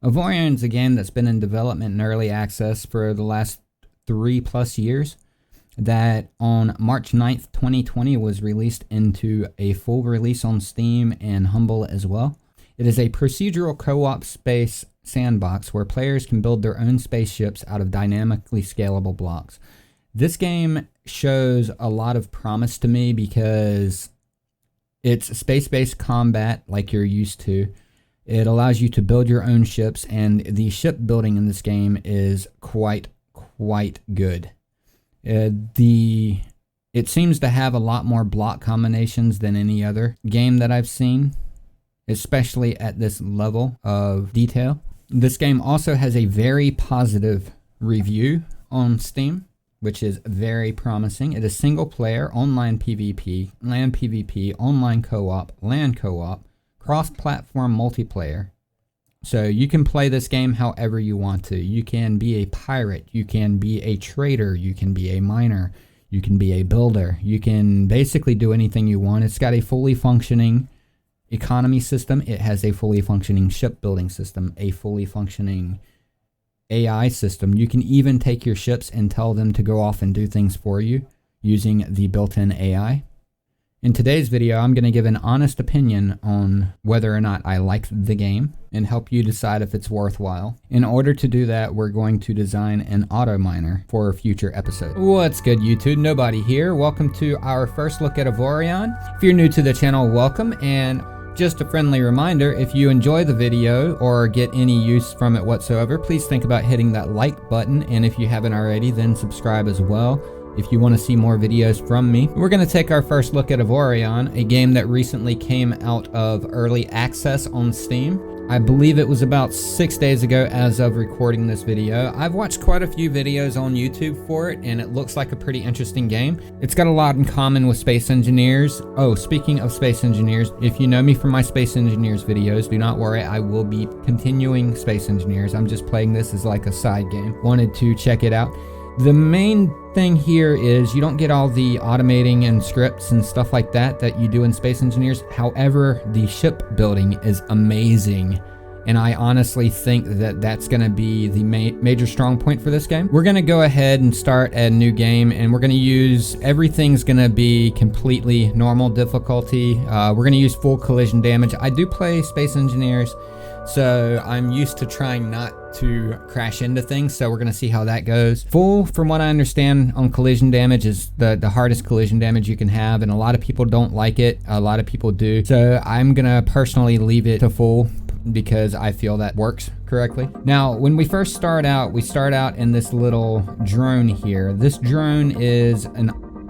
Avorion is a game that's been in development and early access for the last 3+ years, that on March 9th, 2020 was released into a full release on Steam and Humble as well. It is a procedural co-op space sandbox where players can build their own spaceships out of dynamically scalable blocks. This game shows a lot of promise to me because it's space-based combat like you're used to. It allows you to build your own ships, and the ship building in this game is quite good. It seems to have a lot more block combinations than any other game that I've seen, especially at this level of detail. This game also has a very positive review on Steam, which is very promising. It is single player, online PvP, LAN PvP, online co-op, LAN co-op, cross-platform multiplayer. So you can play this game however you want to. You can be a pirate, you can be a trader, you can be a miner, you can be a builder. You can basically do anything you want. It's got a fully functioning economy system. It has a fully functioning shipbuilding system, a fully functioning AI system. You can even take your ships and tell them to go off and do things for you using the built-in AI. In today's video, I'm going to give an honest opinion on whether or not I like the game and help you decide if it's worthwhile. In order to do that, we're going to design an autominer for a future episode. What's good, YouTube? Nobody here. Welcome to our first look at Avorion. If you're new to the channel, welcome. And just a friendly reminder, if you enjoy the video or get any use from it whatsoever, please think about hitting that like button. And if you haven't already, then subscribe as well if you want to see more videos from me. We're going to take our first look at Avorion, a game that recently came out of early access on Steam. I believe it was about 6 days ago as of recording this video. I've watched quite a few videos on YouTube for it, and it looks like a pretty interesting game. It's got a lot in common with Space Engineers. Oh, speaking of Space Engineers, if you know me from my Space Engineers videos, do not worry, I will be continuing Space Engineers. I'm just playing this as like a side game. Wanted to check it out. The main thing here is you don't get all the automating and scripts and stuff like that you do in Space Engineers. However, the ship building is amazing, and I honestly think that that's going to be the major strong point for this game. We're going to go ahead and start a new game, and we're going to use, everything's going to be completely normal difficulty. We're going to use full collision damage. I do play Space Engineers, so I'm used to trying not to crash into things, so we're going to see how that goes. Full, from what I understand, on collision damage is the hardest collision damage you can have, and a lot of people don't like it. A lot of people do. So I'm going to personally leave it to full because I feel that works correctly. Now, when we first start out, we start out in this little drone here. This drone is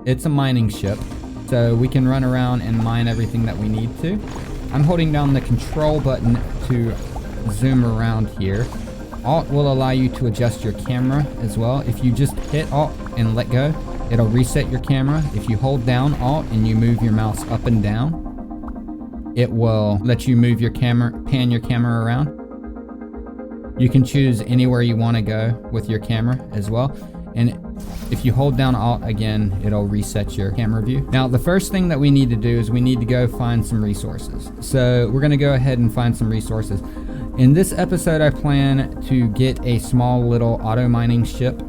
it's a mining ship, so we can run around and mine everything that we need to. I'm holding down the control button to zoom around here. Alt will allow you to adjust your camera as well. If you just hit Alt and let go, it'll reset your camera. If you hold down Alt and you move your mouse up and down, it will let you move your camera, pan your camera around. You can choose anywhere you want to go with your camera as well. And if you hold down Alt again, it'll reset your camera view. Now, the first thing that we need to do is we need to go find some resources. So we're going to go ahead and find some resources. In this episode, I plan to get a small little auto mining ship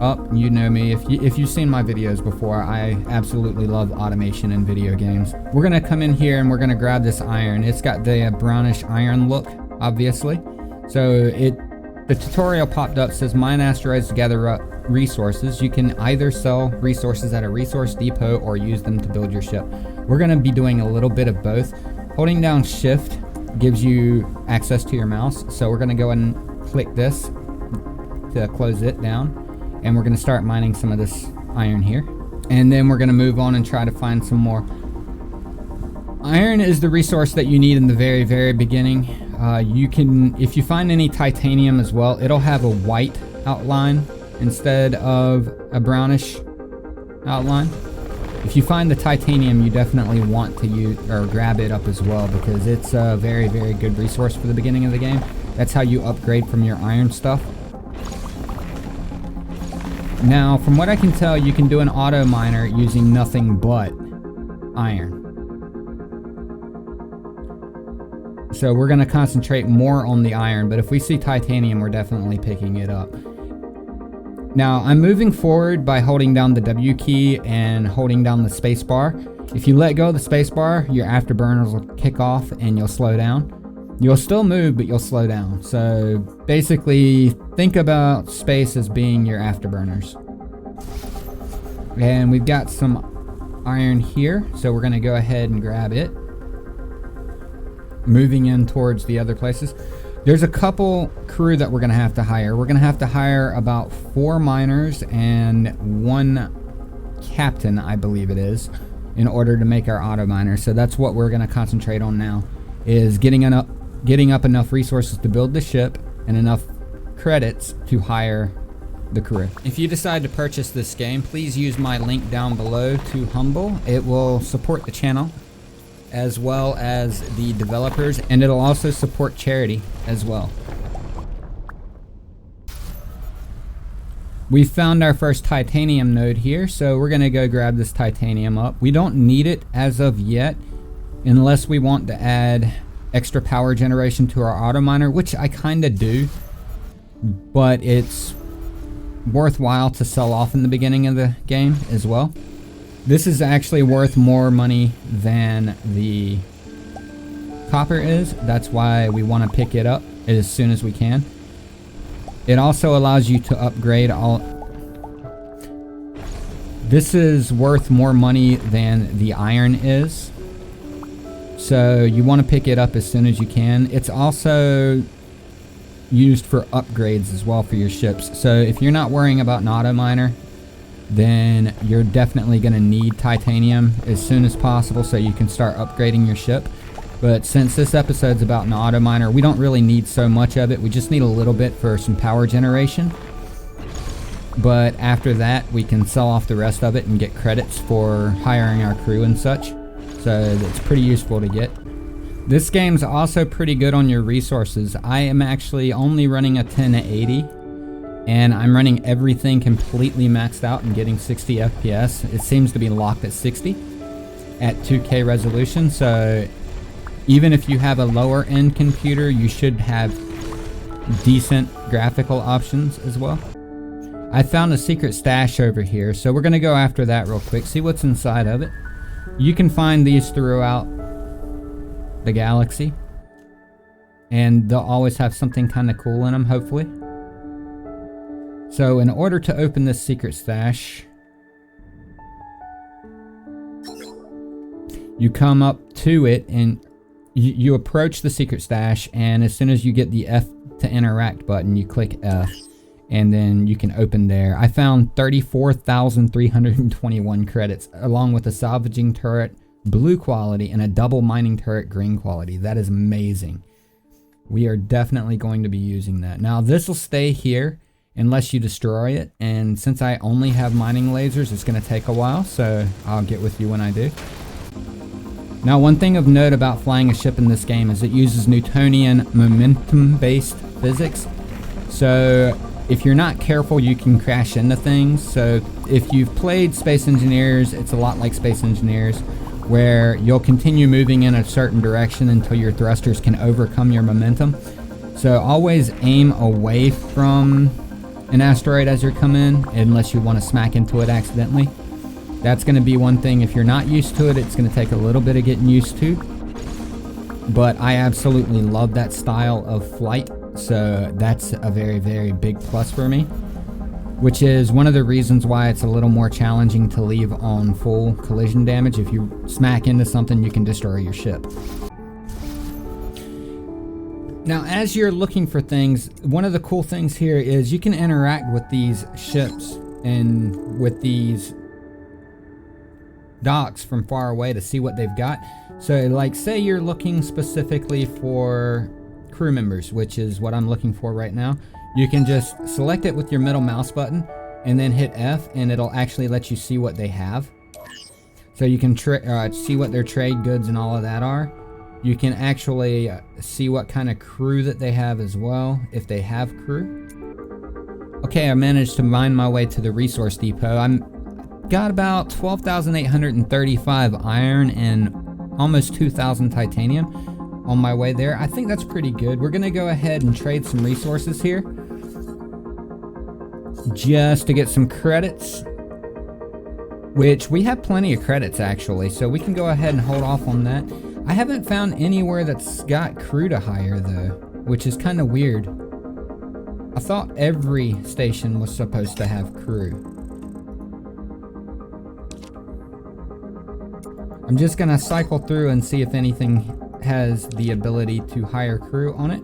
up. You know me, if you've seen my videos before, I absolutely love automation in video games. We're going to come in here and we're going to grab this iron. It's got the brownish iron look, obviously. So the tutorial popped up, says mine asteroids to gather up resources. You can either sell resources at a resource depot or use them to build your ship. We're going to be doing a little bit of both. Holding down Shift gives you access to your mouse, so we're going to go ahead and click this to close it down, and we're going to start mining some of this iron here, and then we're going to move on and try to find some more. Iron is the resource that you need in the very beginning. You can, if you find any titanium as well, it'll have a white outline instead of a brownish outline. If you find the titanium, you definitely want to use or grab it up as well, because it's a very good resource for the beginning of the game. That's how you upgrade from your iron stuff. Now, from what I can tell, you can do an auto miner using nothing but iron. So we're going to concentrate more on the iron, but if we see titanium, we're definitely picking it up. Now, I'm moving forward by holding down the W key and holding down the space bar. If you let go of the space bar, your afterburners will kick off and you'll slow down. You'll still move, but you'll slow down. So basically, think about space as being your afterburners. And we've got some iron here, so we're going to go ahead and grab it. Moving in towards the other places. There's a couple crew that we're going to have to hire. We're going to have to hire about 4 miners and 1 captain, I believe it is, in order to make our autominer. So that's what we're going to concentrate on now, is getting up enough resources to build the ship and enough credits to hire the crew. If you decide to purchase this game, please use my link down below to Humble. It will support the channel as well as the developers, and it'll also support charity as well. We found our first titanium node here, so we're gonna go grab this titanium up. We don't need it as of yet unless we want to add extra power generation to our autominer, which I kinda do, but it's worthwhile to sell off in the beginning of the game as well. This is actually worth more money than the copper is. That's why we want to pick it up as soon as we can. It also allows you to upgrade all. This is worth more money than the iron is. So you want to pick it up as soon as you can. It's also used for upgrades as well for your ships. So if you're not worrying about an autominer, then you're definitely going to need titanium as soon as possible so you can start upgrading your ship. But since this episode's about an autominer, we don't really need so much of it. We just need a little bit for some power generation. But after that, we can sell off the rest of it and get credits for hiring our crew and such. So it's pretty useful to get. This game's also pretty good on your resources. I am actually only running a 1080. And I'm running everything completely maxed out and getting 60 FPS. It seems to be locked at 60 at 2K resolution. So even if you have a lower end computer, you should have decent graphical options as well. I found a secret stash over here, so we're gonna go after that real quick, see what's inside of it. You can find these throughout the galaxy, and they'll always have something kind of cool in them, hopefully. So in order to open this secret stash, you come up to it and you approach the secret stash, and as soon as you get the F to interact button, you click F, and then you can open there. I found 34,321 credits, along with a salvaging turret blue quality and a double mining turret green quality. That is amazing. We are definitely going to be using that. Now this will stay here unless you destroy it, and since I only have mining lasers, it's going to take a while, so I'll get with you when I do. Now, one thing of note about flying a ship in this game is it uses Newtonian momentum-based physics, so if you're not careful, you can crash into things. So if you've played Space Engineers, it's a lot like Space Engineers, where you'll continue moving in a certain direction until your thrusters can overcome your momentum. So always aim away from an asteroid as you're coming, unless you want to smack into it accidentally. That's going to be one thing. If you're not used to it, it's going to take a little bit of getting used to. But I absolutely love that style of flight, so that's a very, very big plus for me, which is one of the reasons why it's a little more challenging to leave on full collision damage. If you smack into something, you can destroy your ship. Now, as you're looking for things, one of the cool things here is you can interact with these ships and with these docks from far away to see what they've got. So, like, say you're looking specifically for crew members, which is what I'm looking for right now. You can just select it with your middle mouse button and then hit F, and it'll actually let you see what they have. So you can see what their trade goods and all of that are. You can actually see what kind of crew that they have as well, if they have crew. Okay, I managed to mine my way to the resource depot. I'm got about 12,835 iron and almost 2,000 titanium. on my way there. I think that's pretty good. We're gonna go ahead and trade some resources here just to get some credits, which we have plenty of credits actually, so we can go ahead and hold off on that. I haven't found anywhere that's got crew to hire though, which is kind of weird. I thought every station was supposed to have crew. I'm just gonna cycle through and see if anything has the ability to hire crew on it.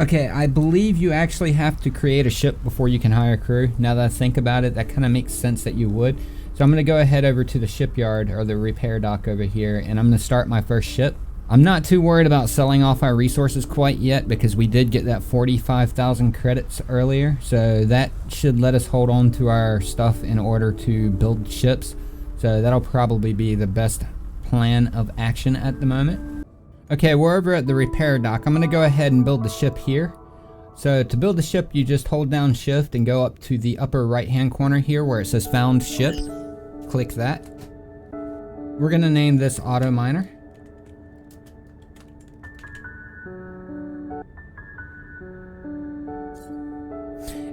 Okay, I believe you actually have to create a ship before you can hire crew. Now that I think about it, that kind of makes sense that you would. So I'm gonna go ahead over to the shipyard or the repair dock over here, and I'm gonna start my first ship. I'm not too worried about selling off our resources quite yet because we did get that 45,000 credits earlier. So that should let us hold on to our stuff in order to build ships. So that'll probably be the best plan of action at the moment. Okay, we're over at the repair dock. I'm gonna go ahead and build the ship here. So to build the ship, you just hold down shift and go up to the upper right hand corner here where it says found ship. Click that. We're gonna name this autominer.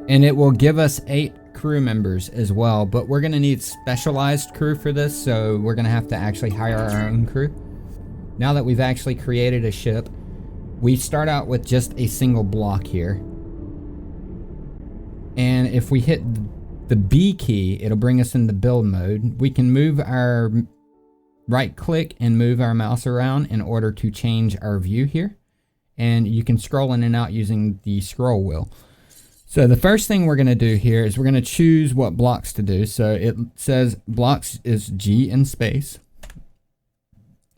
And it will give us 8 crew members as well, but we're gonna need specialized crew for this, so we're gonna have to actually hire our own crew. Now that we've actually created a ship, we start out with just a single block here. And if we hit the B key, it'll bring us into build mode. We can move our right click and move our mouse around in order to change our view here. And you can scroll in and out using the scroll wheel. So the first thing we're gonna do here is we're gonna choose what blocks to do. So it says blocks is G in space.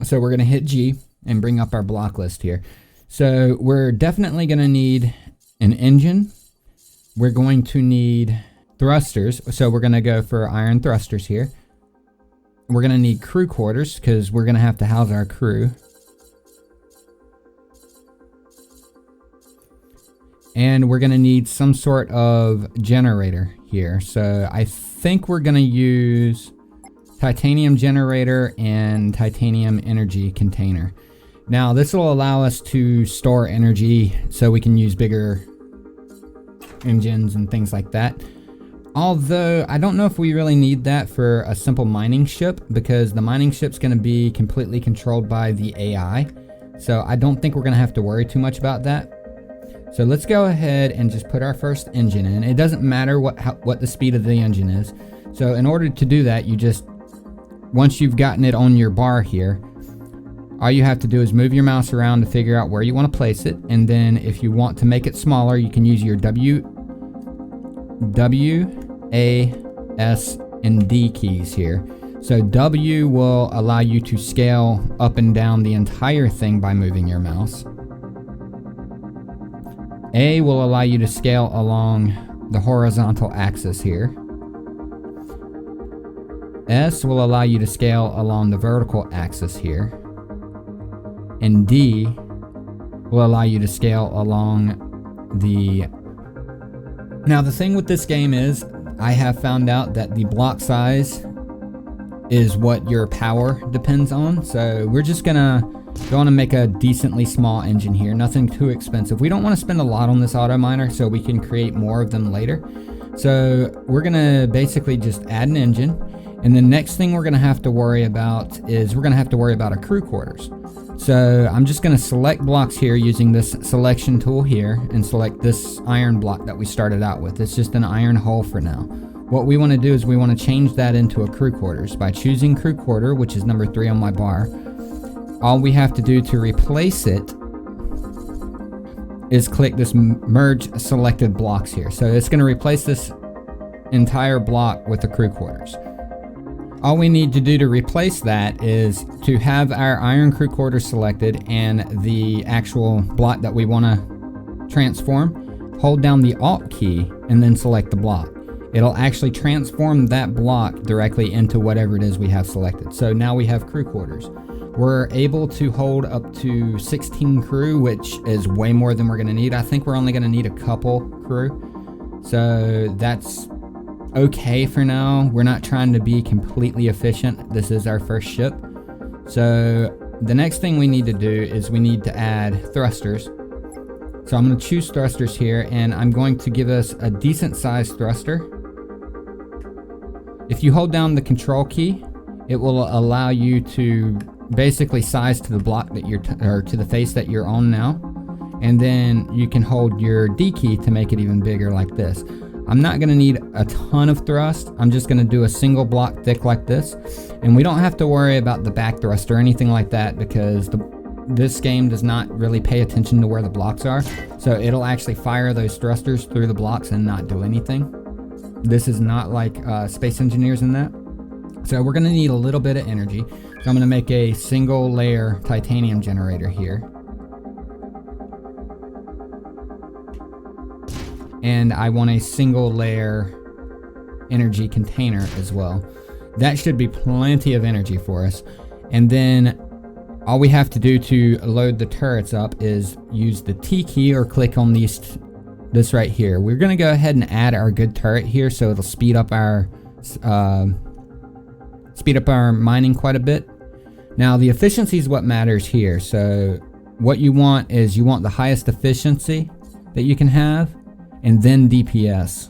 So we're gonna hit G and bring up our block list here. So we're definitely gonna need an engine. We're going to need thrusters. So we're gonna go for iron thrusters here. We're gonna need crew quarters because we're gonna have to house our crew. And we're gonna need some sort of generator here. So I think we're gonna use titanium generator and titanium energy container. Now this will allow us to store energy so we can use bigger engines and things like that. Although I don't know if we really need that for a simple mining ship because the mining ship's gonna be completely controlled by the AI. So I don't think we're gonna have to worry too much about that. So let's go ahead and just put our first engine in. It doesn't matter what the speed of the engine is. So in order to do that, you just, once you've gotten it on your bar here, all you have to do is move your mouse around to figure out where you want to place it. And then if you want to make it smaller, you can use your W, A, S, and D keys here. So W will allow you to scale up and down the entire thing by moving your mouse. A will allow you to scale along the horizontal axis here. S will allow you to scale along the vertical axis here. And D will allow you to scale along the... Now the thing with this game is, I have found out that the block size is what your power depends on. So we're just gonna go on and make a decently small engine here, nothing too expensive. We don't want to spend a lot on this auto miner so we can create more of them later. So we're gonna basically just add an engine, and the next thing we're gonna have to worry about is we're gonna have to worry about our crew quarters. So I'm just gonna select blocks here using this selection tool here and select this iron block that we started out with. It's just an iron hull for now. What we want to do is we want to change that into a crew quarters by choosing crew quarter, which is number 3 on my bar. All we have to do to replace it is click this merge selected blocks here. So it's going to replace this entire block with the crew quarters. All we need to do to replace that is to have our iron crew quarters selected and the actual block that we want to transform. Hold down the Alt key and then select the block. It'll actually transform that block directly into whatever it is we have selected. So now we have crew quarters. We're able to hold up to 16 crew, which is way more than we're going to need. I think we're only going to need a couple crew. So that's okay for now. We're not trying to be completely efficient. This is our first ship. So the next thing we need to do is we need to add thrusters. So I'm going to choose thrusters here, and I'm going to give us a decent sized thruster. If you hold down the control key, it will allow you to basically size to the block that you're or to the face that you're on now, and then you can hold your D key to make it even bigger like this. I'm not going to need a ton of thrust. I'm just going to do a single block thick like this, and we don't have to worry about the back thrust or anything like that because this game does not really pay attention to where the blocks are, so it'll actually fire those thrusters through the blocks and not do anything. This is not like Space Engineers in that. So we're going to need a little bit of energy. So I'm going to make a single layer titanium generator here. And I want a single layer energy container as well. That should be plenty of energy for us. And then all we have to do to load the turrets up is use the T key or click on this right here. We're going to go ahead and add our good turret here so it'll speed up our mining quite a bit. Now the efficiency is what matters here. So what you want is you want the highest efficiency that you can have, and then DPS.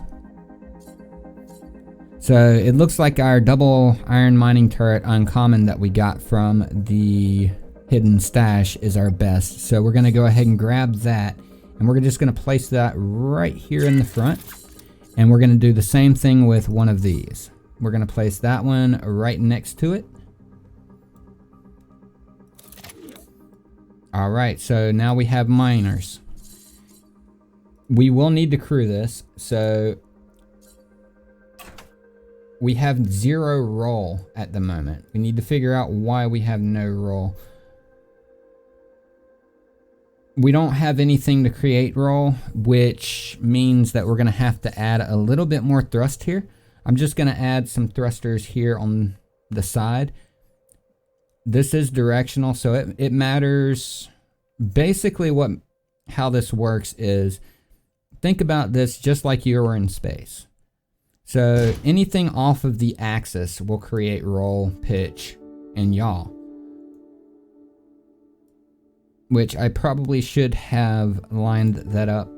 So it looks like our double iron mining turret uncommon that we got from the hidden stash is our best. So we're going to go ahead and grab that, and we're just going to place that right here in the front, and we're going to do the same thing with one of these. We're going to place that one right next to it. Alright, so now we have miners. We will need to crew this, so we have 0 roll at the moment. We need to figure out why we have no roll. We don't have anything to create roll, which means that we're going to have to add a little bit more thrust here. I'm just going to add some thrusters here on the side. This is directional, so it matters. Basically how this works is, think about this just like you were in space. So anything off of the axis will create roll, pitch, and yaw. Which I probably should have lined that up.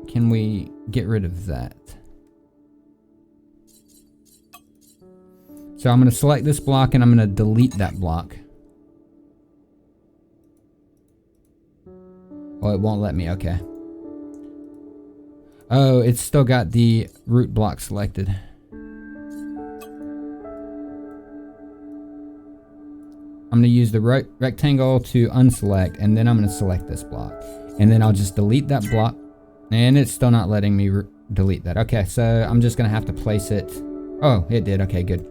Can we get rid of that? So I'm going to select this block and I'm going to delete that block. Oh, it won't let me. Okay. Oh, it's still got the root block selected. I'm going to use the rectangle to unselect, and then I'm going to select this block. And then I'll just delete that block. And it's still not letting me delete that. Okay, so I'm just going to have to place it. Oh, it did. Okay, good.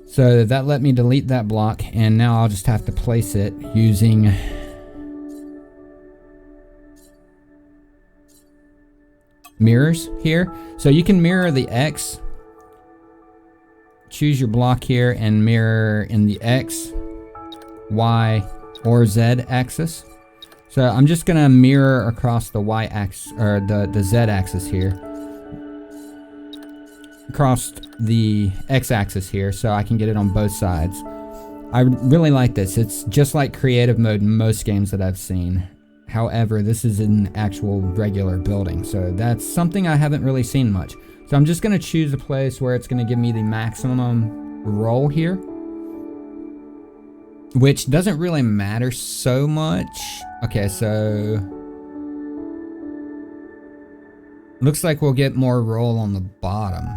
So that let me delete that block, and now I'll just have to place it using mirrors here. So you can mirror the X. Choose your block here and mirror in the X, Y, or Z axis. So I'm just gonna mirror across the Y axis, or the Z axis here, across the X axis here, so I can get it on both sides. I really like this. It's just like creative mode in most games that I've seen. However, this is an actual regular building, so that's something I haven't really seen much. So I'm just going to choose a place where it's going to give me the maximum roll here, which doesn't really matter so much. Okay, so looks like we'll get more roll on the bottom,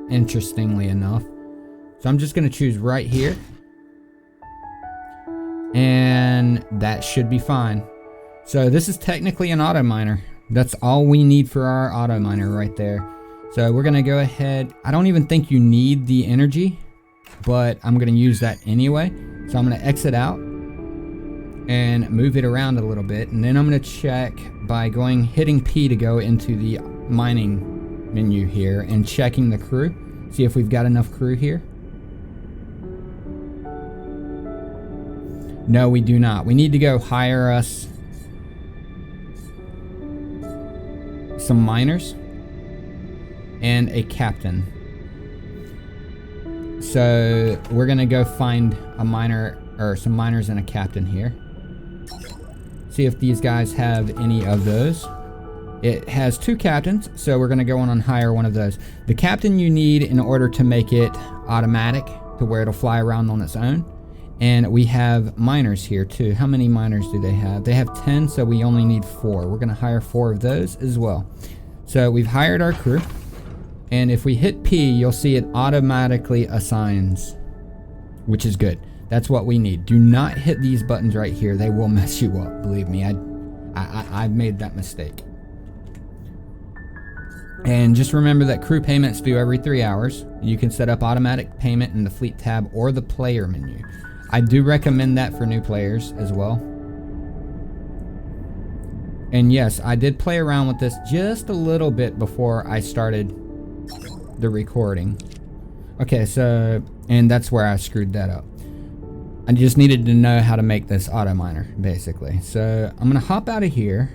interestingly enough. So I'm just going to choose right here, and that should be fine. So this is technically an auto miner. That's all we need for our auto miner right there. So we're going to go ahead. I don't even think you need the energy, but I'm going to use that anyway. So I'm going to exit out and move it around a little bit. And then I'm going to check by hitting P to go into the mining menu here and checking the crew. See if we've got enough crew here. No, we do not. We need to go hire us some miners and a captain. So we're gonna go find a miner, or some miners and a captain here. See if these guys have any of those. It has 2 captains, so we're gonna go on and hire one of those. The captain you need in order to make it automatic to where it'll fly around on its own. And we have miners here too. How many miners do they have? They have 10, so we only need 4. We're gonna hire 4 of those as well. So we've hired our crew. And if we hit P, you'll see it automatically assigns, which is good. That's what we need. Do not hit these buttons right here. They will mess you up. Believe me, I've made that mistake. And just remember that crew payments due every 3 hours. You can set up automatic payment in the fleet tab or the player menu. I do recommend that for new players as well. And yes, I did play around with this just a little bit before I started the recording. Okay, so, and that's where I screwed that up. I just needed to know how to make this auto miner, basically. So I'm gonna hop out of here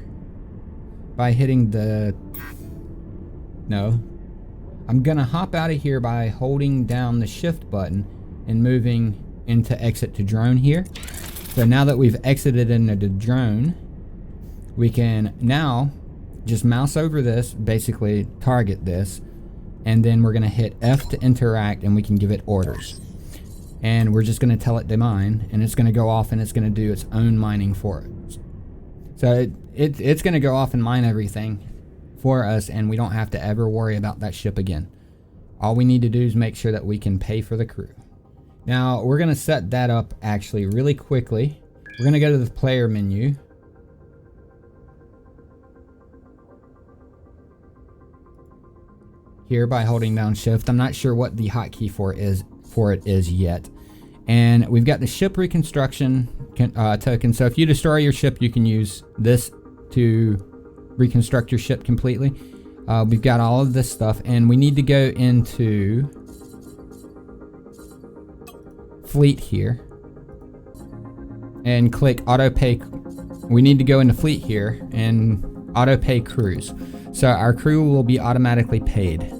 by hitting the... No. I'm gonna hop out of here by holding down the shift button and moving into exit to drone here. So now that we've exited into the drone, we can now just mouse over this, basically target this, and then we're gonna hit F to interact, and we can give it orders. And we're just going to tell it to mine, and it's going to go off and it's going to do its own mining for us. So it's going to go off and mine everything for us, and we don't have to ever worry about that ship again. All we need to do is make sure that we can pay for the crew. Now we're going to set that up actually really quickly. We're going to go to the player menu. Here by holding down shift. I'm not sure what the hotkey for it is yet. And we've got the ship reconstruction token. So if you destroy your ship, you can use this to reconstruct your ship completely. We've got all of this stuff, and we need to go into fleet here and click auto pay. We need to go into fleet here and auto pay crews. So our crew will be automatically paid.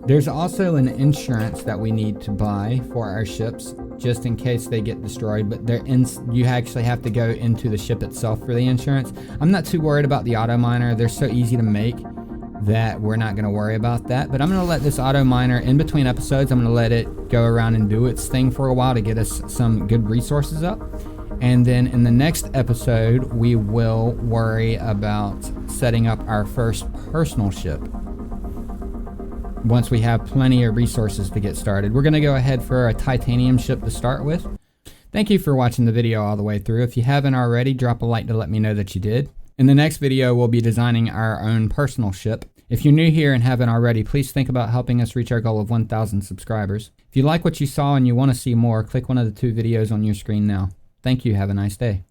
There's also an insurance that we need to buy for our ships, just in case they get destroyed, but you actually have to go into the ship itself for the insurance. I'm not too worried about the auto miner. They're so easy to make that we're not going to worry about that. But I'm going to let this auto miner, in between episodes, I'm going to let it go around and do its thing for a while to get us some good resources up. And then in the next episode, we will worry about setting up our first personal ship. Once we have plenty of resources to get started. We're going to go ahead for a titanium ship to start with. Thank you for watching the video all the way through. If you haven't already, drop a like to let me know that you did. In the next video, we'll be designing our own personal ship. If you're new here and haven't already, please think about helping us reach our goal of 1,000 subscribers. If you like what you saw and you want to see more, click one of the 2 videos on your screen now. Thank you. Have a nice day.